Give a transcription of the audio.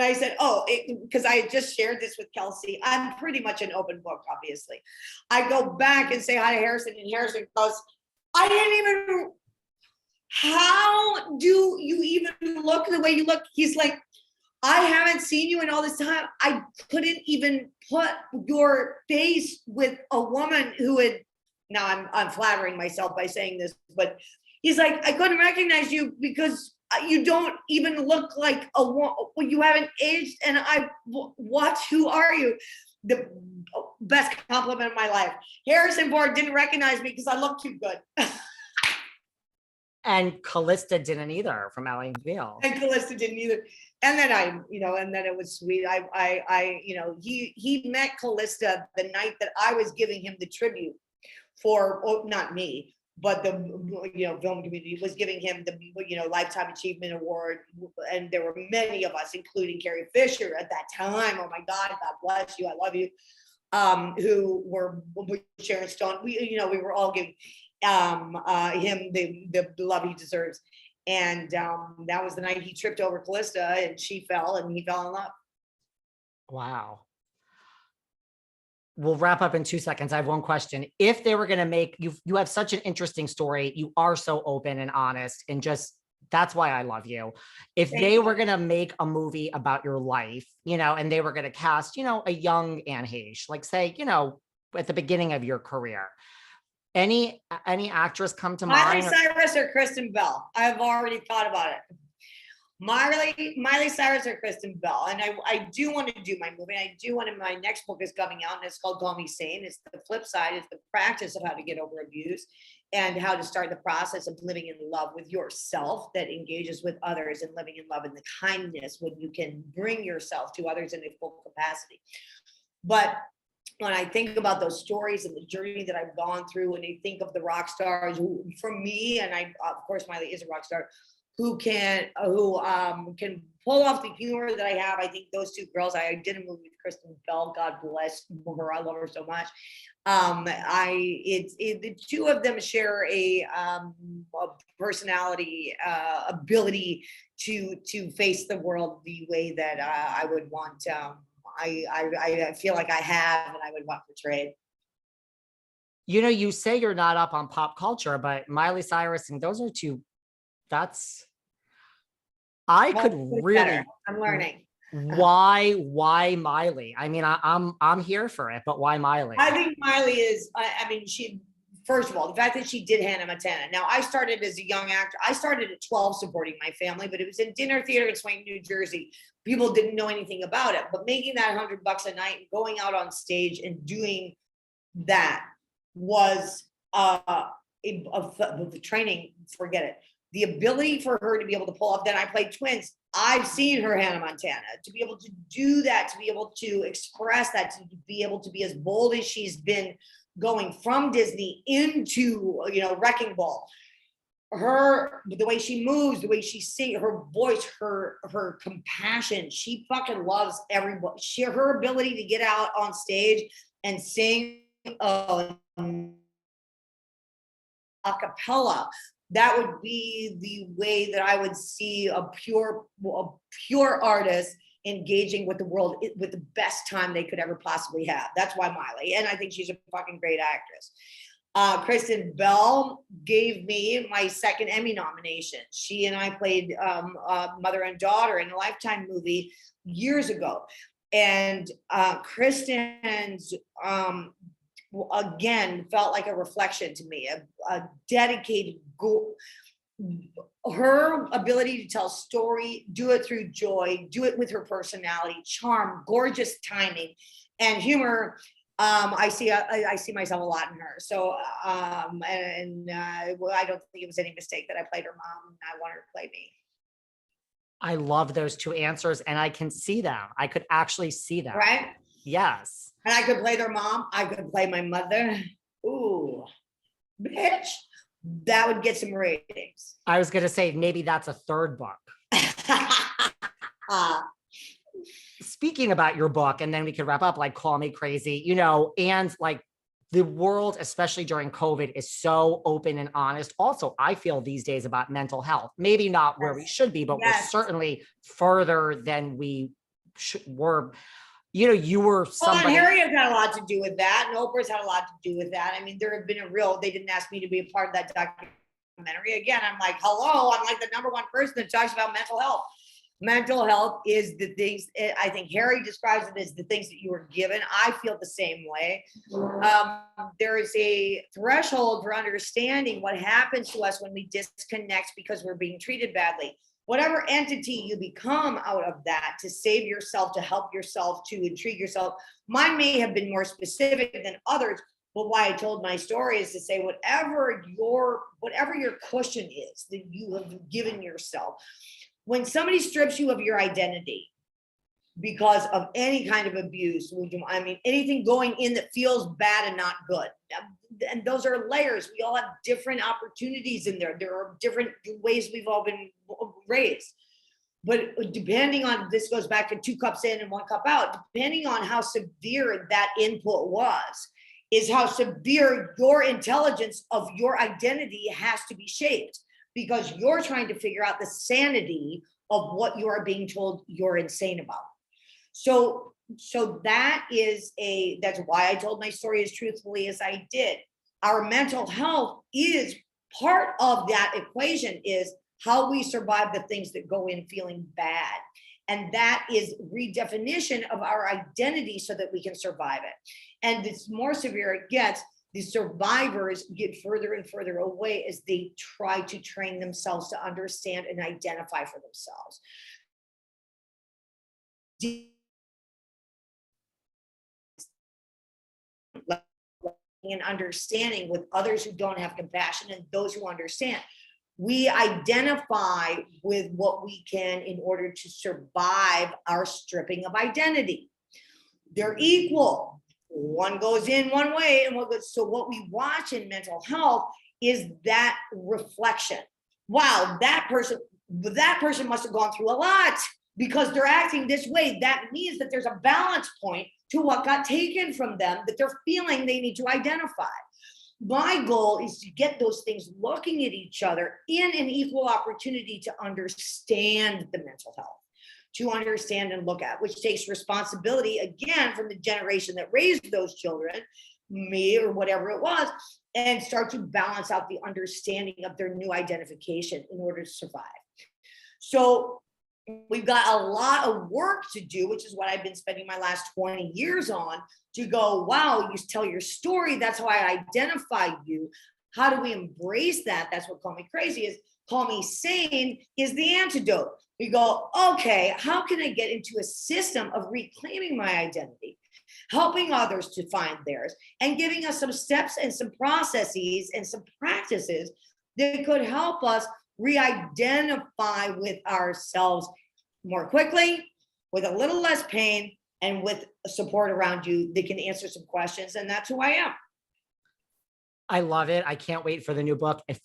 I said, because I had just shared this with Kelsey. I'm pretty much an open book, obviously. I go back and say hi to Harrison, and Harrison goes, I didn't even, how do you even look the way you look? He's like, I haven't seen you in all this time. I couldn't even put your face with a woman who had, now I'm flattering myself by saying this, but he's like, I couldn't recognize you because you don't even look like a woman. You haven't aged. And what? Who are you? The best compliment of my life. Harrison Ford didn't recognize me because I look too good. And Callista didn't either, from Ellen McBeal. And Callista didn't either. And then and then it was sweet. He met Callista the night that I was giving him the tribute for, not me, but the film community was giving him the Lifetime Achievement Award, and there were many of us, including Carrie Fisher at that time. Oh my God, God bless you, I love you. Who were Sharon Stone. We were all giving him the love he deserves, and that was the night he tripped over Callista, and she fell, and he fell in love. Wow. We'll wrap up in 2 seconds. I have one question. If they were going to make you have such an interesting story. You are so open and honest, and just, that's why I love you. If they were going to make a movie about your life, and they were going to cast, a young Anne Heche, like say, at the beginning of your career, any actress come to mind? Miley Cyrus or Kristen Bell? I've already thought about it. Miley Cyrus or Kristen Bell. And I do want to do my movie. My next book is coming out, and it's called Call Me Sane. It's the flip side. It's the practice of how to get over abuse and how to start the process of living in love with yourself that engages with others, and living in love and the kindness when you can bring yourself to others in a full capacity. But when I think about those stories and the journey that I've gone through, and I think of the rock stars who, for me, and of course, Miley is a rock star, who can pull off the humor that I have. I think those two girls, I did a movie with Kristen Bell, God bless her, I love her so much. The two of them share a personality, ability to face the world the way that I would want. I feel like I have, and I would want portrayed. You say you're not up on pop culture, but Miley Cyrus, and those are two. I'm learning. Why Miley? I mean, I'm here for it, but why Miley? I think Miley is, she, first of all, the fact that she did Hannah Montana. Now, I started as a young actor. I started at 12 supporting my family, but it was in dinner theater in Swain, New Jersey. People didn't know anything about it, but making that $100 a night and going out on stage and doing that was the training, forget it. The ability for her to be able to pull off, then I played twins. I've seen her Hannah Montana, to be able to do that, to be able to express that, to be able to be as bold as she's been going from Disney into, Wrecking Ball. The way she moves, the way she sings, her voice, her compassion, she fucking loves everybody. Her ability to get out on stage and sing a cappella, that would be the way that I would see a pure artist engaging with the world with the best time they could ever possibly have. That's why Miley, and I think she's a fucking great actress. Kristen Bell gave me my second Emmy nomination. She and I played mother and daughter in a Lifetime movie years ago, and Kristen's again felt like a reflection to me, a dedicated her ability to tell story, do it through joy, do it with her personality, charm, gorgeous timing, and humor. I see myself a lot in her. So I don't think it was any mistake that I played her mom, and I want her to play me. I love those two answers, and I can see them. I could actually see them. Right? Yes. And I could play their mom. I could play my mother. Ooh, bitch. That would get some ratings. I was going to say, maybe that's a third book. Speaking about your book, and then we could wrap up, like, call me crazy, and like the world, especially during COVID, is so open and honest. Also, I feel these days about mental health, maybe not where we should be, but we're certainly further than we were, you know, you were Well, and somebody. Harry has had a lot to do with that, and Oprah's had a lot to do with that. I mean, there have been they didn't ask me to be a part of that documentary. Again, I'm like, hello, I'm like the #1 person that talks about mental health. Mental health is the things, I think Harry describes it as the things that you were given. I feel the same way. There is a threshold for understanding what happens to us when we disconnect because we're being treated badly. Whatever entity you become out of that to save yourself, to help yourself, to intrigue yourself. Mine may have been more specific than others, but why I told my story is to say whatever your cushion is that you have given yourself, when somebody strips you of your identity because of any kind of abuse, I mean, anything going in that feels bad and not good. And those are layers. We all have different opportunities in there. There are different ways we've all been raised. But depending on, this goes back to 2 cups in and 1 cup out, depending on how severe that input was, is how severe your intelligence of your identity has to be shaped, because you're trying to figure out the sanity of what you are being told you're insane about. So that's why I told my story as truthfully as I did. Our mental health is part of that equation, is how we survive the things that go in feeling bad. And that is redefinition of our identity so that we can survive it. And the more severe it gets, the survivors get further and further away as they try to train themselves to understand and identify for themselves. And understanding with others who don't have compassion and those who understand. We identify with what we can in order to survive our stripping of identity. They're equal. One goes in one way and one goes. So what we watch in mental health is that reflection. Wow, that person must have gone through a lot because they're acting this way. That means that there's a balance point to what got taken from them that they're feeling they need to identify. My goal is to get those things looking at each other in an equal opportunity to understand the mental health, to understand and look at, which takes responsibility, again, from the generation that raised those children, me or whatever it was, and start to balance out the understanding of their new identification in order to survive. So we've got a lot of work to do, which is what I've been spending my last 20 years on, to go, wow, you tell your story. That's how I identify you. How do we embrace that? That's what Call Me Crazy is. Call Me Sane is the antidote. We go, okay, how can I get into a system of reclaiming my identity, helping others to find theirs, and giving us some steps and some processes and some practices that could help us re-identify with ourselves more quickly, with a little less pain, and with support around you that can answer some questions. And that's who I am. I love it. I can't wait for the new book. If